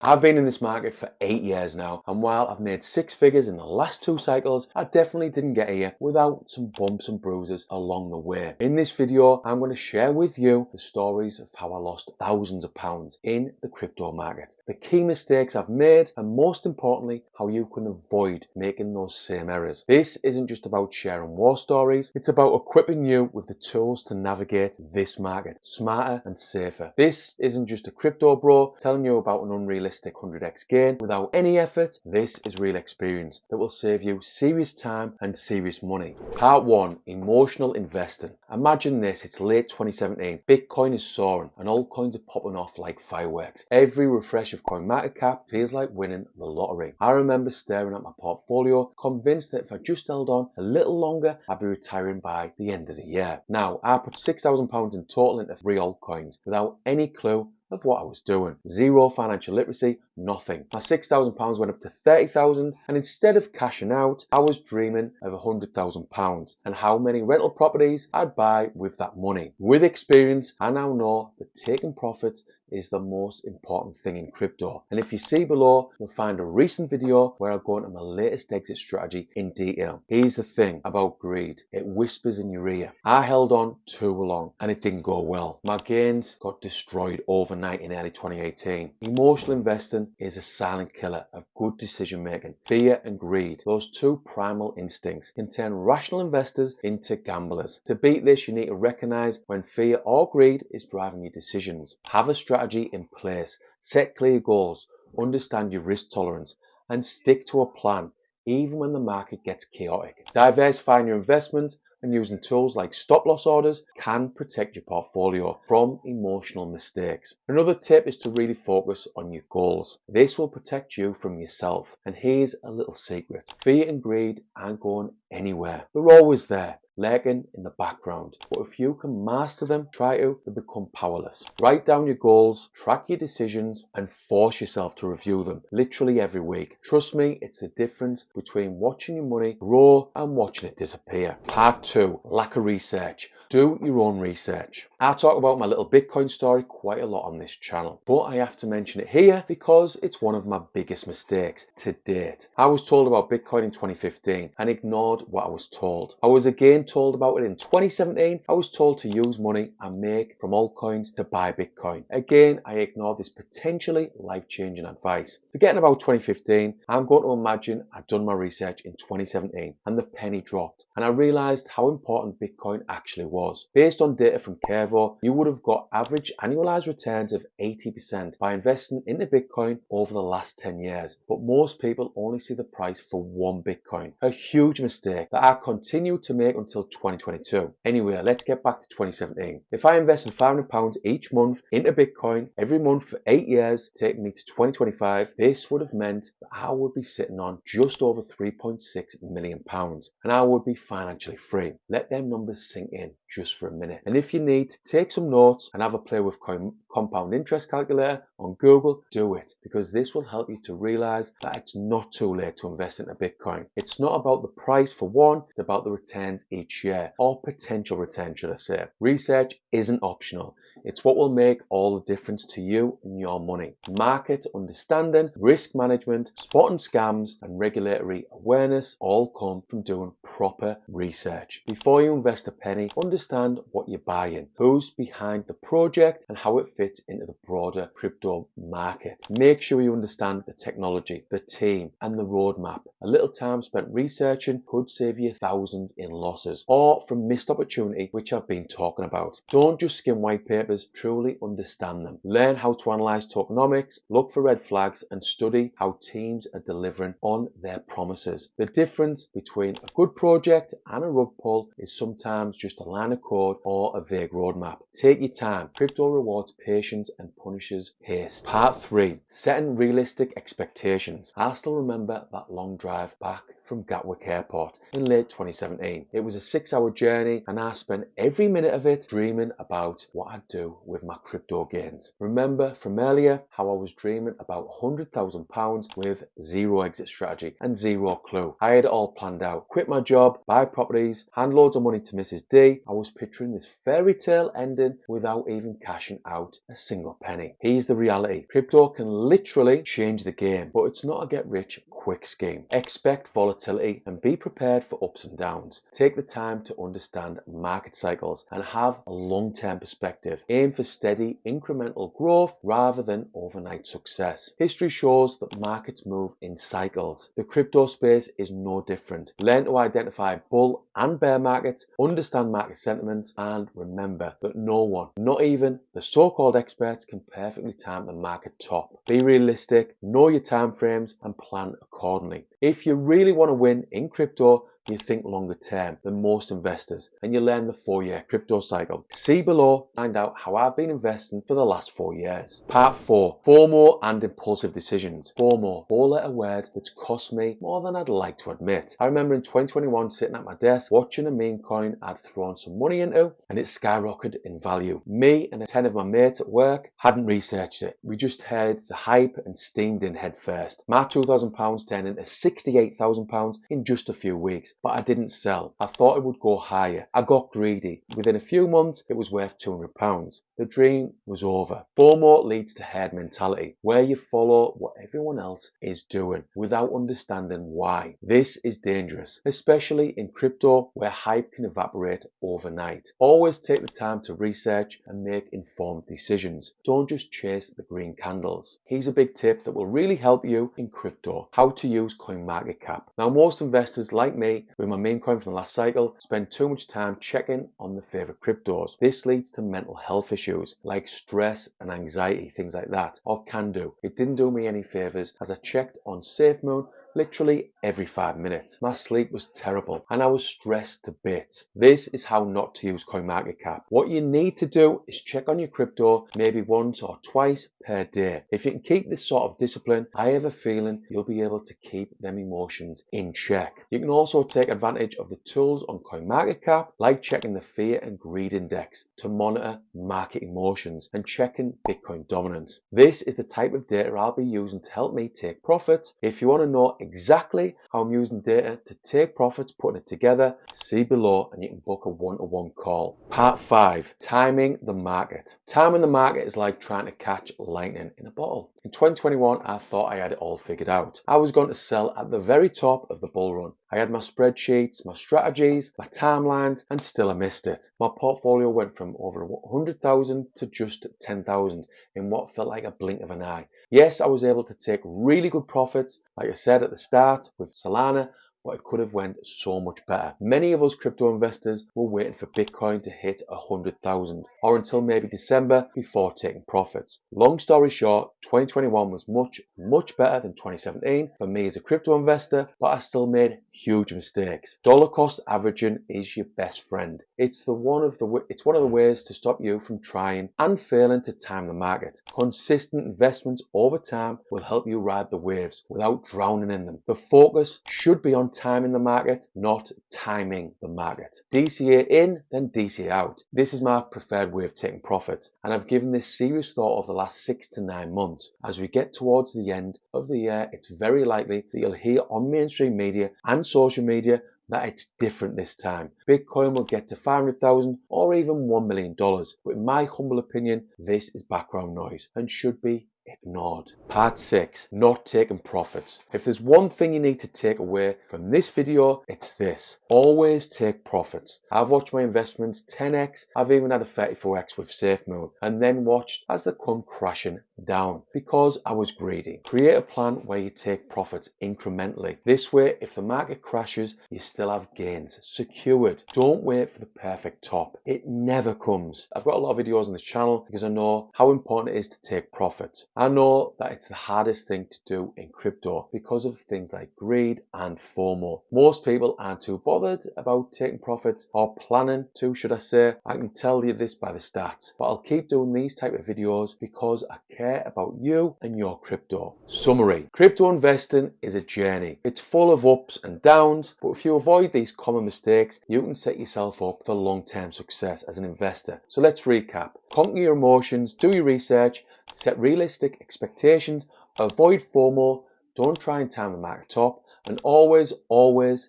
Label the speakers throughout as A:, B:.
A: I've been in this market for 8 years now, and while I've made 6 figures in the last 2 cycles, I definitely didn't get here without some bumps and bruises along the way. In this video, I'm going to share with you the stories of how I lost thousands of pounds in the crypto market, the key mistakes I've made, and most importantly, how you can avoid making those same errors. This isn't just about sharing war stories, it's about equipping you with the tools to navigate this market smarter and safer. This isn't just a crypto bro telling you about an unrealistic 100x gain without any effort. This is real experience that will save you serious time and serious money. Part 1. Emotional investing. Imagine this, it's late 2017, Bitcoin is soaring and altcoins are popping off like fireworks. Every refresh of CoinMarketCap feels like winning the lottery. I remember staring at my portfolio, convinced that if I just held on a little longer, I'd be retiring by the end of the year. Now, I put £6,000 in total into 3 altcoins without any clue of what I was doing. Zero financial literacy, nothing. My £6,000 went up to 30,000, and instead of cashing out, I was dreaming of £100,000 and how many rental properties I'd buy with that money. With experience, I now know that taking profits is the most important thing in crypto. And if you see below, you'll find a recent video where I go into my latest exit strategy in detail. Here's the thing about greed. It whispers in your ear. I held on too long and it didn't go well. My gains got destroyed overnight in early 2018. Emotional investing is a silent killer of good decision making. Fear and greed, those two primal instincts, can turn rational investors into gamblers. To beat this, you need to recognize when fear or greed is driving your decisions. Have a strategy in place, set clear goals, understand your risk tolerance, and stick to a plan even when the market gets chaotic. Diversifying your investments and using tools like stop loss orders can protect your portfolio from emotional mistakes. Another tip is to really focus on your goals. This will protect you from yourself. And here's a little secret. Fear and greed aren't going anywhere. They're always there, lurking in the background. But if you can master them, try to become powerless. Write down your goals, track your decisions, and force yourself to review them literally every week. Trust me, it's the difference between watching your money grow and watching it disappear. Part 2. Lack of research. Do your own research. I talk about my little Bitcoin story quite a lot on this channel, but I have to mention it here because it's one of my biggest mistakes to date. I was told about Bitcoin in 2015 and ignored what I was told. I was again told about it in 2017. I was told to use money I make from altcoins to buy Bitcoin. Again, I ignored this potentially life-changing advice. Forgetting about 2015, I'm going to imagine I'd done my research in 2017 and the penny dropped and I realized how important Bitcoin actually was. Based on data from Curvo, you would have got average annualized returns of 80% by investing into Bitcoin over the last 10 years. But most people only see the price for one Bitcoin. A huge mistake that I continued to make until 2022. Anyway, let's get back to 2017. If I invested £500 each month into Bitcoin every month for 8 years, taking me to 2025, this would have meant that I would be sitting on just over £3.6 million and I would be financially free. Let them numbers sink in just for a minute. And if you need to take some notes and have a play with compound interest calculator on Google, do it, because this will help you to realize that it's not too late to invest into Bitcoin. It's not about the price for one, it's about the returns each year, or potential return, should I say. Research isn't optional. It's what will make all the difference to you and your money. Market understanding, risk management, spotting scams, and regulatory awareness all come from doing proper research. Before you invest a penny, understand what you're buying, who's behind the project, and how it fits into the broader crypto market. Make sure you understand the technology, the team, and the roadmap. A little time spent researching could save you thousands in losses or from missed opportunity, which I've been talking about. Don't just skim white papers, truly understand them. Learn how to analyze tokenomics, look for red flags, and study how teams are delivering on their promises. The difference between a good project and a rug pull is sometimes just a line of code or a vague roadmap. Take your time. Crypto rewards patience and punishes haste. Part 3. Setting realistic expectations. I still remember that long drive back from Gatwick Airport in late 2017. It was a 6-hour journey and I spent every minute of it dreaming about what I'd do with my crypto gains. Remember from earlier how I was dreaming about £100,000 with zero exit strategy and zero clue. I had it all planned out. Quit my job, buy properties, hand loads of money to Mrs. D. I was picturing this fairy tale ending without even cashing out a single penny. Here's the reality. Crypto can literally change the game, but it's not a get rich quick scheme. Expect volatility and be prepared for ups and downs. Take the time to understand market cycles and have a long-term perspective. Aim for steady incremental growth rather than overnight success. History shows that markets move in cycles. The crypto space is no different. Learn to identify bull and bear markets, understand market sentiments, and remember that no one, not even the so-called experts, can perfectly time the market top. Be realistic, know your time frames, and plan accordingly. If you really want to win in crypto, you think longer term than most investors and you learn the 4-year crypto cycle. See below, find out how I've been investing for the last 4 years. Part 4, FOMO and impulsive decisions. FOMO, 4-letter word that's cost me more than I'd like to admit. I remember in 2021 sitting at my desk watching a meme coin I'd thrown some money into and it skyrocketed in value. Me and 10 of my mates at work hadn't researched it. We just heard the hype and steamed in head first. My £2,000 turned into £68,000 in just a few weeks. But I didn't sell. I thought it would go higher. I got greedy. Within a few months, it was worth £200. The dream was over. FOMO leads to herd mentality, where you follow what everyone else is doing without understanding why. This is dangerous, especially in crypto where hype can evaporate overnight. Always take the time to research and make informed decisions. Don't just chase the green candles. Here's a big tip that will really help you in crypto: how to use CoinMarketCap. Now, most investors like me with my meme coin from the last cycle spend too much time checking on their favorite cryptos. This leads to mental health issues like stress and anxiety, things like that, or can do. It didn't do me any favors as I checked on SafeMoon literally every 5 minutes. My sleep was terrible and I was stressed to bits. This is how not to use CoinMarketCap. What you need to do is check on your crypto maybe once or twice per day. If you can keep this sort of discipline, I have a feeling you'll be able to keep them emotions in check. You can also take advantage of the tools on CoinMarketCap, like checking the Fear and Greed Index to monitor market emotions and checking Bitcoin dominance. This is the type of data I'll be using to help me take profits. If you want to know exactly how I'm using data to take profits, putting it together, see below and you can book a one-to-one call. Part 5, timing the market. Timing the market is like trying to catch lightning in a bottle. In 2021, I thought I had it all figured out. I was going to sell at the very top of the bull run. I had my spreadsheets, my strategies, my timelines, and still I missed it. My portfolio went from over 100,000 to just 10,000 in what felt like a blink of an eye. Yes, I was able to take really good profits, like I said at the start with Solana, but it could have went so much better. Many of us crypto investors were waiting for Bitcoin to hit 100,000 or until maybe December before taking profits. Long story short, 2021 was much better than 2017 for me as a crypto investor, but I still made huge mistakes. Dollar cost averaging is your best friend. It's one of the ways to stop you from trying and failing to time the market. Consistent investments over time will help you ride the waves without drowning in them. The focus should be on timing the market, not timing the market. DCA in, then DCA out. This is my preferred way of taking profits, and I've given this serious thought over the last 6 to 9 months. As we get towards the end of the year, it's very likely that you'll hear on mainstream media and social media that it's different this time. Bitcoin will get to 500,000 or even $1 million. But in my humble opinion, this is background noise and should be ignored. Part 6, not taking profits. If there's one thing you need to take away from this video, it's this: always take profits. I've watched my investments 10x, I've even had a 34x with SafeMoon, and then watched as they come crashing down because I was greedy. Create a plan where you take profits incrementally. This way, if the market crashes, you still have gains secured. Don't wait for the perfect top. It never comes. I've got a lot of videos on this channel because I know how important it is to take profits. I know that it's the hardest thing to do in crypto because of things like greed and FOMO. Most people aren't too bothered about taking profits or planning to, should I say. I can tell you this by the stats, but I'll keep doing these type of videos because I care about you and your crypto. Summary: crypto investing is a journey. It's full of ups and downs, but if you avoid these common mistakes, you can set yourself up for long-term success as an investor. So let's recap. Conquer your emotions, do your research, set realistic expectations, avoid FOMO, don't try and time the market top, and always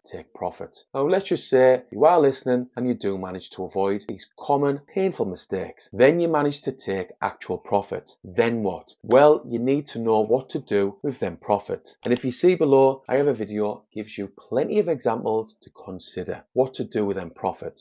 A: take profits. Now let's just say you are listening and you do manage to avoid these common painful mistakes. Then you manage to take actual profits. Then what? Well, you need to know what to do with them profits. And if you see below, I have a video that gives you plenty of examples to consider what to do with them profits.